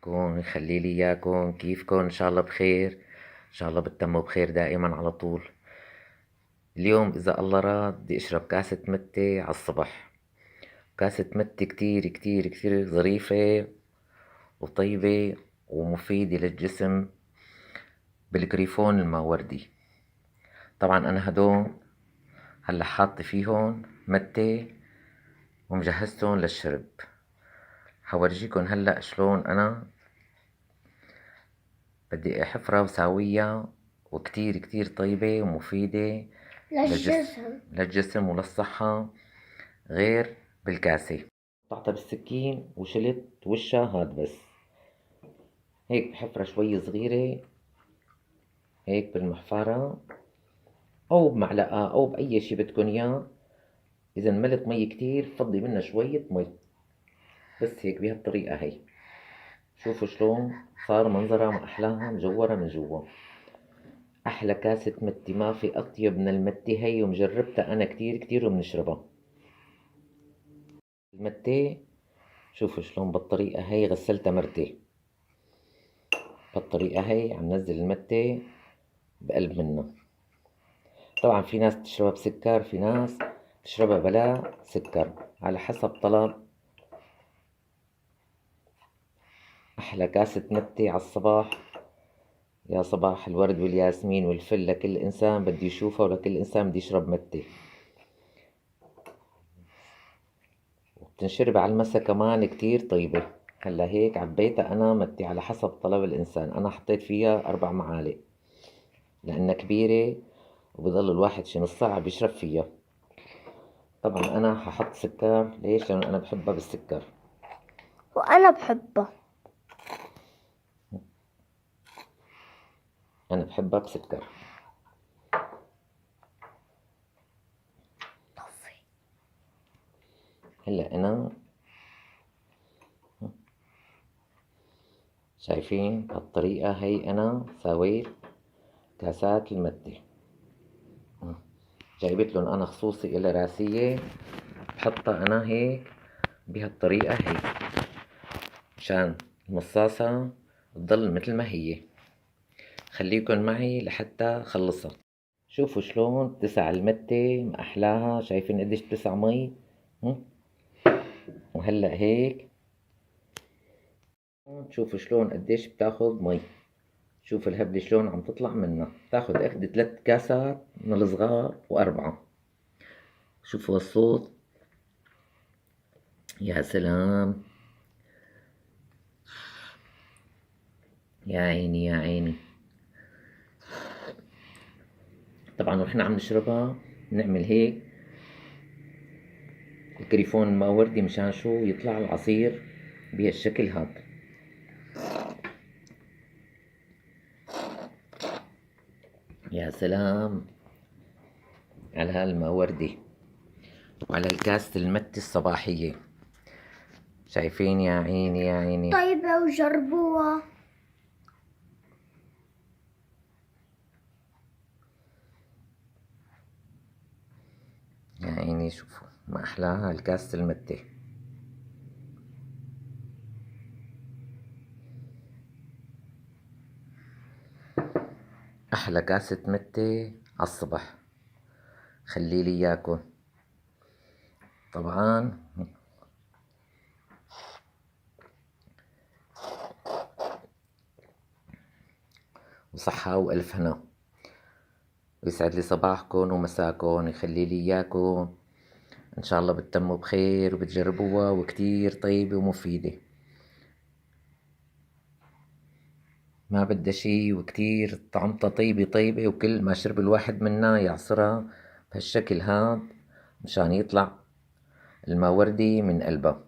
كون يخلي لي اياكم. كيفكم؟ ان شاء الله بخير، ان شاء الله بتتموا بخير دائما على طول. اليوم اذا الله راد بدي اشرب كاسة متة على الصبح. كاسة متة كتير كتير كتير ظريفة وطيبة ومفيدة للجسم، بالكريفون الماوردي. طبعا انا هدول هلا حاط فيهم متة ومجهزتهم للشرب. حورجيكم هلا شلون انا بدي حفرة وساوية وكتير كتير طيبة ومفيدة للجسم وللصحة، غير بالكاسة. قطعتها بالسكين وشلت وشها هاد بس. هيك حفرة شوي صغيرة هيك بالمحفرة أو بمعلقة أو بأي شي بدكن إياه. إذا ملت مي كتير فضي منها شوية مي، بس هيك بهالطريقة هي. شوفوا شلون صار منظرها ما أحلاها مجورة من جوا. أحلى كاسة متي، ما في أطيب من المتي هي، ومجربتها أنا كتير كتير وبنشربها المتي. شوفوا شلون بالطريقة هي غسلتها مرتين. بالطريقة هي عم نزل المتة بقلب منها. طبعا في ناس تشربها بسكر، في ناس تشربها بلا سكر، على حسب طلب. أحلى كاسة متة على الصباح. يا صباح الورد والياسمين والفل لكل إنسان بده يشوفها ولكل إنسان بده يشرب متة. وبتنشرب على المسا كمان كتير طيبة. هلا هيك عبيتها أنا متة على حسب طلب الإنسان. أنا حطيت فيها 4 معالق لأنها كبيرة وبضل الواحد شي نص ساعة بيشرب فيها. طبعا أنا ححط سكر. ليش؟ لأنه أنا بحبها بالسكر. وأنا بحبها. أنا بحبها بسكر. هلا أنا شايفين هالطريقة هي أنا سويت كاسات المتة. جايبت لهم أنا خصوصي إلى راسية بحطها أنا هيك بهالطريقة هي، مشان المصاصة تضل مثل ما هي. خليكن معي لحتى خلصها. شوفوا شلون بتسع المتة، ما أحلاها. شايفين قديش بتسع مي؟ وهلأ هيك شوفوا شلون قديش بتاخد مي. شوف الهبلة شلون عم تطلع منها. بتاخد أخد 3 كاسات من الصغار و4. شوفوا الصوت، يا سلام، يا عيني يا عيني. طبعا ونحن عم نشربها نعمل هيك الكريفون الماوردي مشان شو يطلع العصير بهالشكل هاد. يا سلام على هالماوردي وعلى الكاسة المتة الصباحية. شايفين؟ يا عيني يا عيني. طيبة وجربوها. يا عيني شوفوا ما أحلاها الكاسة المتة. أحلى كاسة متة على الصبح. خليلي إياكم. طبعا وصحة وألف هنا. ويسعد لي صباحكم ومساكم، يخلي لي إياكم. إن شاء الله بتتموا بخير وبتجربوها، وكتير طيبة ومفيدة. ما بدها شي، وكتير طعمتها طيبة طيبة. وكل ما شرب الواحد منا يعصرها بهالشكل هاد مشان يطلع الماوردي من قلبها.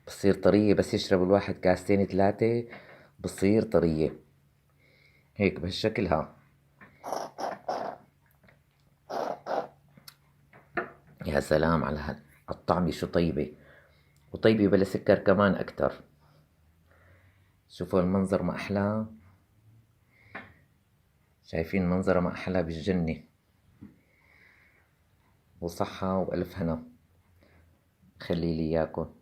بتصير طرية، بس يشرب الواحد كاستين 3 بتصير طرية هيك بهالشكل ها. يا سلام على الطعمة شو طيبة، وطيبة بلا سكر كمان أكتر. شوفوا المنظر ما أحلاه. شايفين منظرها ما أحلى بالجنة. وصحة وألف هنا. خلي لي إياكم.